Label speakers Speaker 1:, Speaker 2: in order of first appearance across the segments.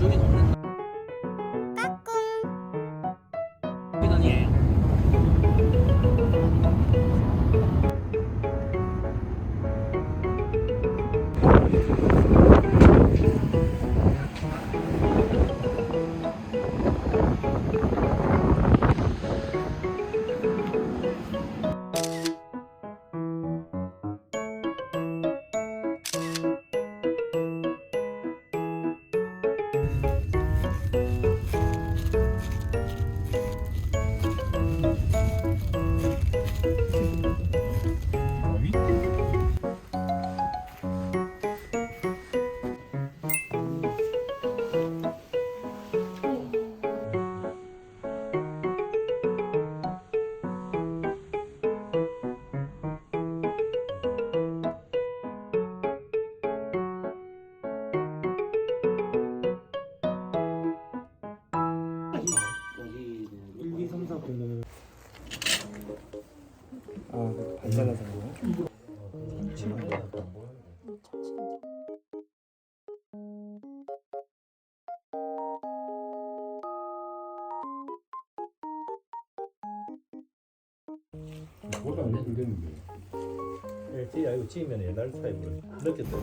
Speaker 1: 저긴 없는데. 계단이에요.
Speaker 2: 반잘라서 거야?
Speaker 3: 뭐가 안 되는데.
Speaker 2: 찌 아이고 찌면 옛날 스타일로 늦게 또.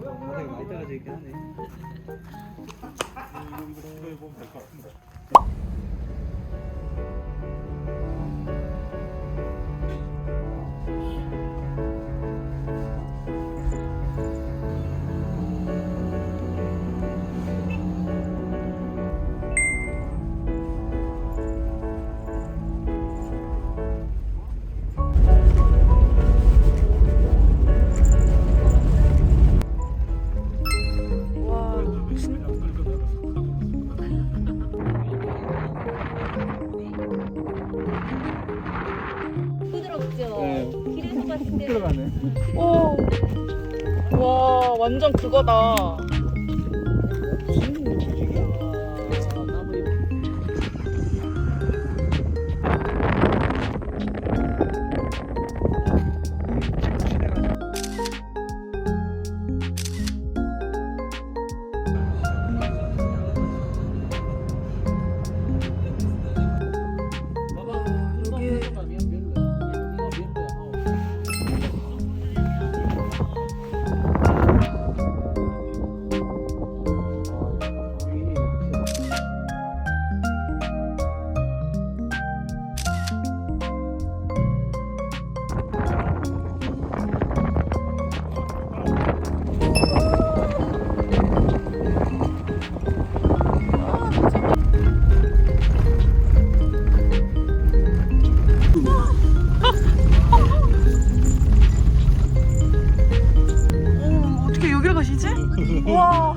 Speaker 1: 바닥이 많이 떨어져 있긴 하네.
Speaker 4: 부드럽죠? 길에서 봤을 때
Speaker 3: 들어가네.
Speaker 5: 오. 와, 완전 그거다. 어떻게 여기로 가시지? 와.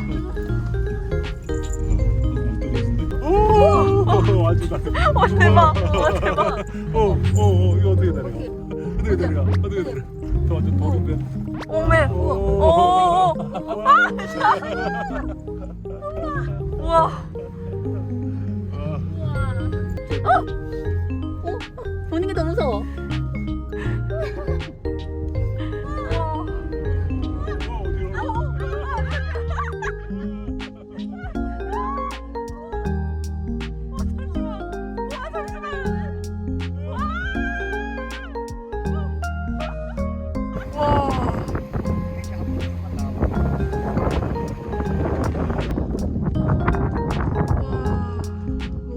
Speaker 3: 오, 아주 나.
Speaker 5: 와 대박. 와 대박.
Speaker 3: 이거 어떻게 내려가? 어떻게 내려가? 어떻게 내려가? 저 완전 도는데.
Speaker 5: 오메. 오. 우와.
Speaker 4: 보는 게 더 무서워.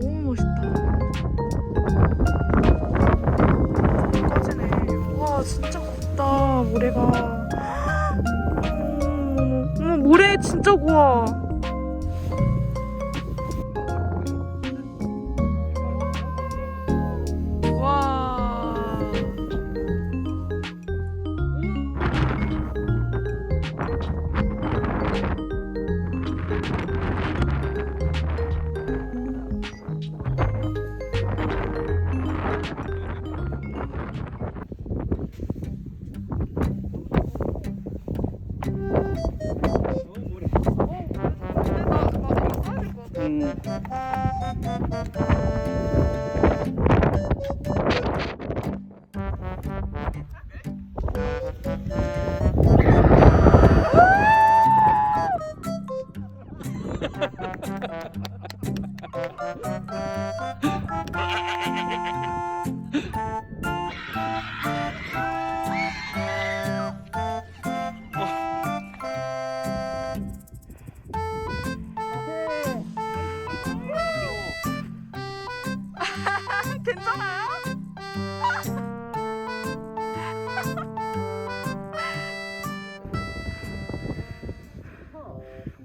Speaker 5: 너무 멋있다. 꺼지네. 와 진짜 곱다 모래가. 모래 진짜 고와. 와.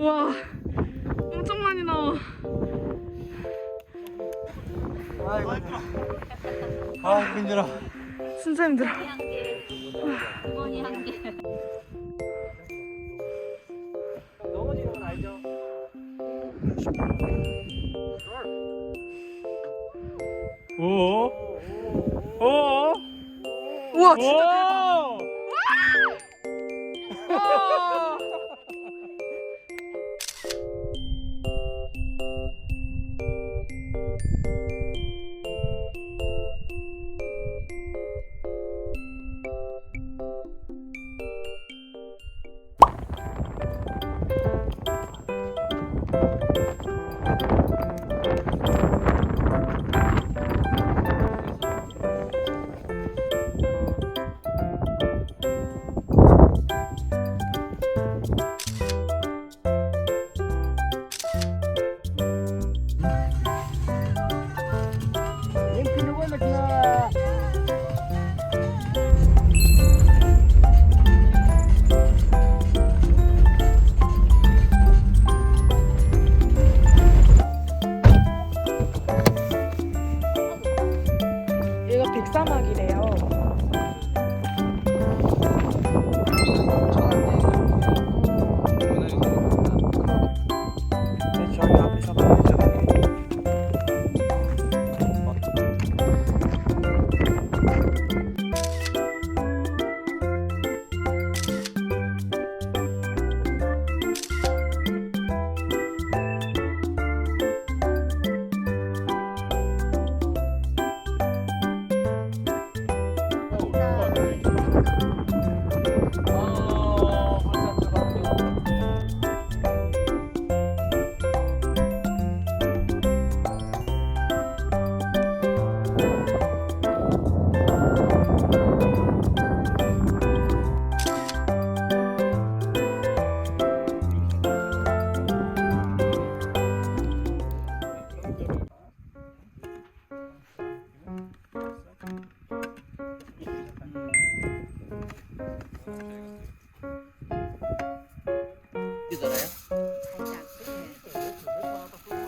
Speaker 5: 와, 엄청 많이 나와.
Speaker 1: 아 힘들어.
Speaker 5: 진짜 힘들어.
Speaker 4: 한 개. 어머니 한 개.
Speaker 1: 넘어지는 건 알죠?
Speaker 3: 오. 오.
Speaker 5: 우와, 진짜 대박.
Speaker 3: 오.
Speaker 5: 와. 얘가 백사막이래요.
Speaker 1: 저기 앞에서 가보자.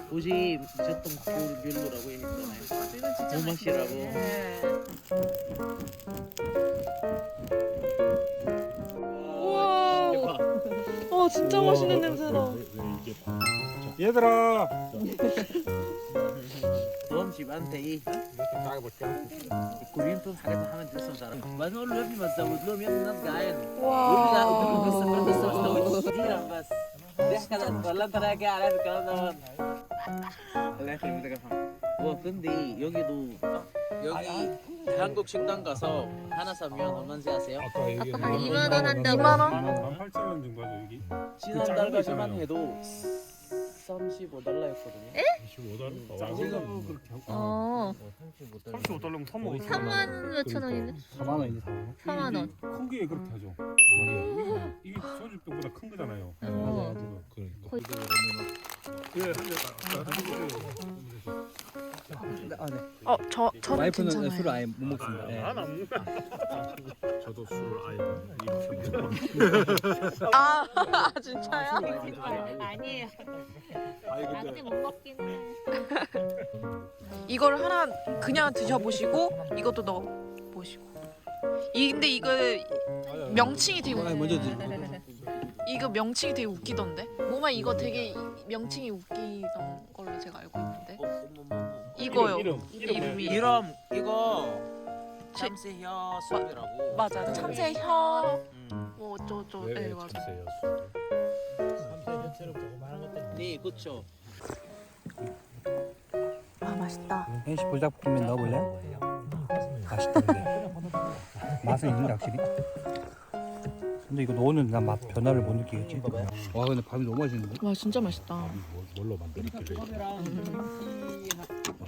Speaker 6: 도저히 무셨던 별로라고 했잖아요. 몸맛이라고.
Speaker 5: 우와. 진짜 맛있는 냄새다.
Speaker 3: 얘들아.
Speaker 6: Tôm chỉ ăn thấy Korean tôm phải có hai mươi sáu mà nó lớn nhưng mà giàu luôn miếng nó gái
Speaker 5: 와.
Speaker 6: 근데 여기도 여기 한국 식당 가서 하나 사면 얼마인지 아세요?
Speaker 3: 아까 여기
Speaker 4: 아까 2만 원 한다고.
Speaker 5: 2만 원?
Speaker 3: 18,000원 정도 하죠 여기.
Speaker 6: 지난달까지만 해도 $35였거든요.
Speaker 3: 25달러.
Speaker 6: 지금 그렇게
Speaker 4: 어.
Speaker 3: 35달러면 사 먹어.
Speaker 4: 3만 몇천 원이네.
Speaker 1: 4만 원이지 4만 원.
Speaker 4: 4만 원.
Speaker 3: 크게 그렇게 하죠. 이게 소주병보다 큰 거잖아요.
Speaker 4: 어.
Speaker 3: 그러니까. 예, 한 잔.
Speaker 5: 저는
Speaker 1: 와이프는
Speaker 5: 괜찮아요.
Speaker 1: 술을 아예 못 먹습니다. 예.
Speaker 3: 안 먹는다. 저도 술을 아예
Speaker 5: 아, 진짜요?
Speaker 4: 아니에요.
Speaker 3: 아니
Speaker 4: 아 근데 못 먹긴 해.
Speaker 5: 이걸 하나 그냥 드셔보시고 이것도 넣어보시고. 근데 이거 명칭이 되게
Speaker 1: 먼저 드세요.
Speaker 5: 이거 명칭이 되게 웃기던데. 뭐만 이거 되게 명칭이 웃기던 걸로 제가 알고 있는데. 이거요. 이름이.
Speaker 6: 이름 이거 참새혀 숲이라고.
Speaker 5: 맞아. 참새혀 뭐 어쩌고 네 맞아.
Speaker 6: 네, 그렇죠.
Speaker 5: 아 맛있다.
Speaker 1: 혜인 씨 불닭볶음면 넣어볼래? 맛있던데. 맛은 있는데 확실히. 근데 이거 넣으면 난 맛 변화를 못 느끼겠지. 와 근데 밥이 너무 맛있는데?
Speaker 5: 와 진짜 맛있다.
Speaker 3: 뭘로 만들었길래?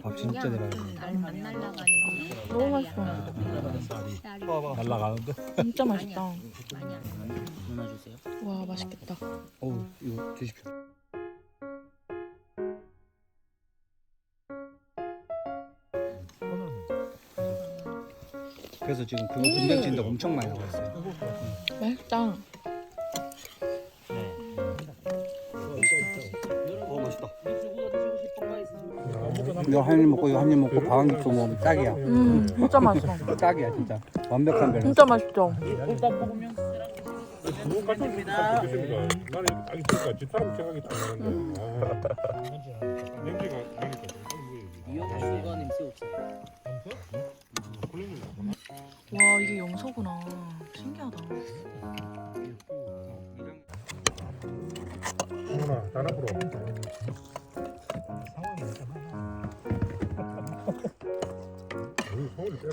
Speaker 1: 밥 진짜 대박이야.
Speaker 4: 안 날아가는 거.
Speaker 5: 너무 맛있어.
Speaker 4: 쌀이
Speaker 3: 날라가는데?
Speaker 5: 진짜 맛있다.
Speaker 4: 많이 안
Speaker 6: 하나 주세요.
Speaker 5: 와 맛있겠다.
Speaker 1: 어우 이거 드십시오. 그래서 지금 그거 분장진도 엄청 많이 나와 있어요.
Speaker 5: 맛있다.
Speaker 1: 이거 한 입 먹고 이거 한 입 먹고 밥 한 입도 먹으면 딱이야.
Speaker 5: 진짜 맛있어.
Speaker 1: 딱이야 진짜. 완벽한 밸런스.
Speaker 5: 진짜 맛있죠.
Speaker 6: 꿀밥 먹으면
Speaker 3: 그거 같이 드십니까? 나는 딱 있으니까 집사람 생각이 딱 나는데. 냄새가 나니까.
Speaker 6: 이용수가 냄새 없어요.
Speaker 5: 와 이게 염소구나. 신기하다.
Speaker 3: 성훈아, 잘 앞으로.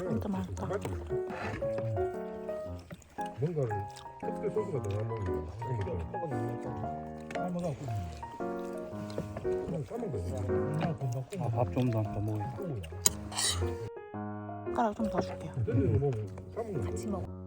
Speaker 5: 진짜 맛있다.
Speaker 3: 뭔가를 그때 소스가 들어간 거니까. 그냥 삶은 거지.
Speaker 1: 밥 좀 더 먹어야겠다.
Speaker 5: 숟가락 좀 더 줄게요.
Speaker 3: 뜯는 거 보면 삶은 거.
Speaker 5: 같이 먹어.